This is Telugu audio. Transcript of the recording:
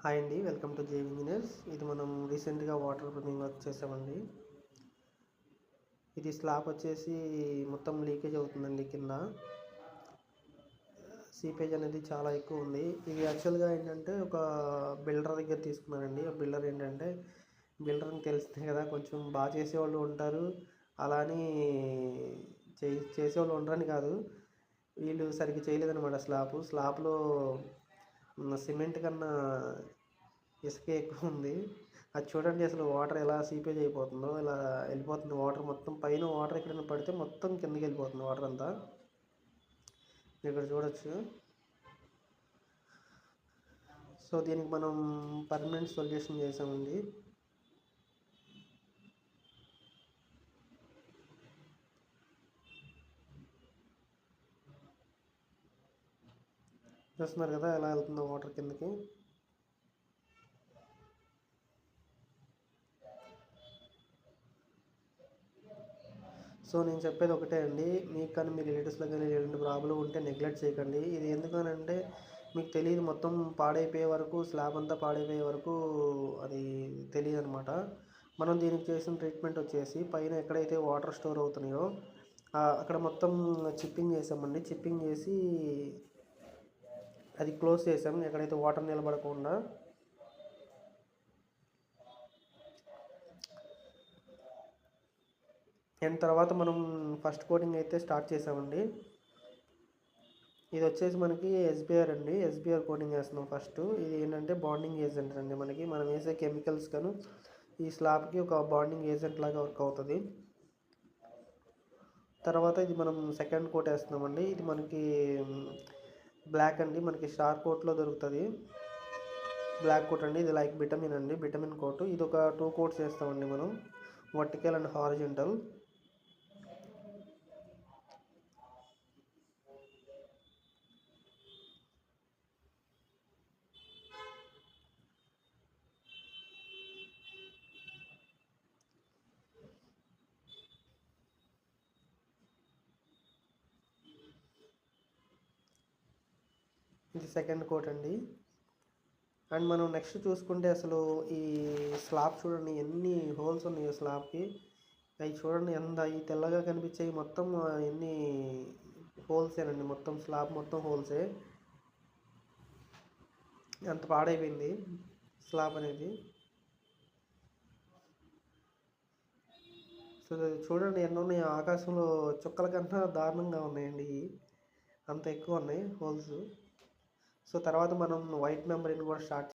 హాయ్ అండి, వెల్కమ్ టు జేవి ఇంజనీర్స్. ఇది మనం రీసెంట్గా వాటర్ ప్రూఫింగ్ వర్క్ చేసామండి. ఇది స్లాబ్ వచ్చేసి మొత్తం లీకేజ్ అవుతుందండి. కింద సీపేజ్ అనేది చాలా ఎక్కువ ఉంది. ఇది యాక్చువల్గా ఏంటంటే ఒక బిల్డర్ దగ్గర తీసుకున్నానండి. ఆ బిల్డర్ ఏంటంటే బిల్డర్ని తెలిసిందే కదా, కొంచెం బాగా చేసేవాళ్ళు ఉంటారు, అలా అని చేసేవాళ్ళు ఉండరని కాదు, వీళ్ళు సరిగ్గా చేయలేదన్నమాట. స్లాబ్లో సిమెంట్ కన్నా ఇసుక ఎక్కువ ఉంది. అది చూడండి, అసలు వాటర్ ఎలా సీపేజ్ అయిపోతుందో, ఇలా వెళ్ళిపోతుంది వాటర్ మొత్తం. పైన వాటర్ ఎక్కడైనా పడితే మొత్తం కిందకి వెళ్ళిపోతుంది వాటర్ అంతా. ఇక్కడ చూడొచ్చు. సో దీనికి మనం పర్మనెంట్ సొల్యూషన్ చేసామండి. చూస్తున్నారు కదా ఎలా వెళ్తుందో వాటర్ కిందకి. సో నేను చెప్పేది ఒకటే అండి, మీకు కానీ మీ రిలేటివ్స్లో కానీ ఎలాంటి ప్రాబ్లం ఉంటే నెగ్లెక్ట్ చేయకండి. ఇది ఎందుకనంటే మీకు తెలియదు, మొత్తం పాడైపోయే వరకు, స్లాబ్ అంతా పాడైపోయే వరకు అది తెలియదు అనమాట. మనం దీనికి చేసిన ట్రీట్మెంట్ వచ్చేసి పైన ఎక్కడైతే వాటర్ స్టోర్ అవుతున్నాయో అక్కడ మొత్తం చిప్పింగ్ చేసామండి. చిప్పింగ్ చేసి అది క్లోజ్ చేసాం, ఎక్కడైతే వాటర్ నిలబడకుండా. అండ్ తర్వాత మనం ఫస్ట్ కోటింగ్ అయితే స్టార్ట్ చేసామండి. ఇది వచ్చేసి మనకి ఎస్బీఆర్ అండి. ఎస్బీఆర్ కోటింగ్ వేస్తున్నాం ఫస్ట్. ఇది ఏంటంటే బాండింగ్ ఏజెంట్ అండి. మనం వేసే కెమికల్స్ కానీ ఈ స్లాబ్కి ఒక బాండింగ్ ఏజెంట్ లాగా వర్క్ అవుతుంది. తర్వాత ఇది మనం సెకండ్ కోట్ వేస్తున్నామండి. ఇది మనకి బ్లాక్ అండి, మనకి స్టార్ కోట్లో దొరుకుతుంది. బ్లాక్ కోట్ అండి, ఇది లైక్ విటమిన్ అండి, విటమిన్ కోట్. ఇది ఒక 2 కోట్స్ వేస్తామండి మనం, వర్టికల్ అండ్ హారిజంటల్. ఇది సెకండ్ కోట్ అండి. అండ్ మనం నెక్స్ట్ చూసుకుంటే అసలు ఈ స్లాబ్ చూడండి ఎన్ని హోల్స్ ఉన్నాయో స్లాబ్కి. అవి చూడండి ఎంత ఈ తెల్లగా కనిపించాయి, మొత్తం ఎన్ని హోల్సేనండి. మొత్తం స్లాబ్ మొత్తం హోల్సే. ఎంత పాడైపోయింది స్లాబ్ అనేది. సో చూడండి ఎన్ని ఉన్నాయి, ఆకాశంలో చుక్కల కన్నా దారుణంగా ఉన్నాయండి, అంత ఎక్కువ ఉన్నాయి హోల్స్. సో తర్వాత మనం వైట్ మెంబ్రేన్ కూడా స్టార్ట్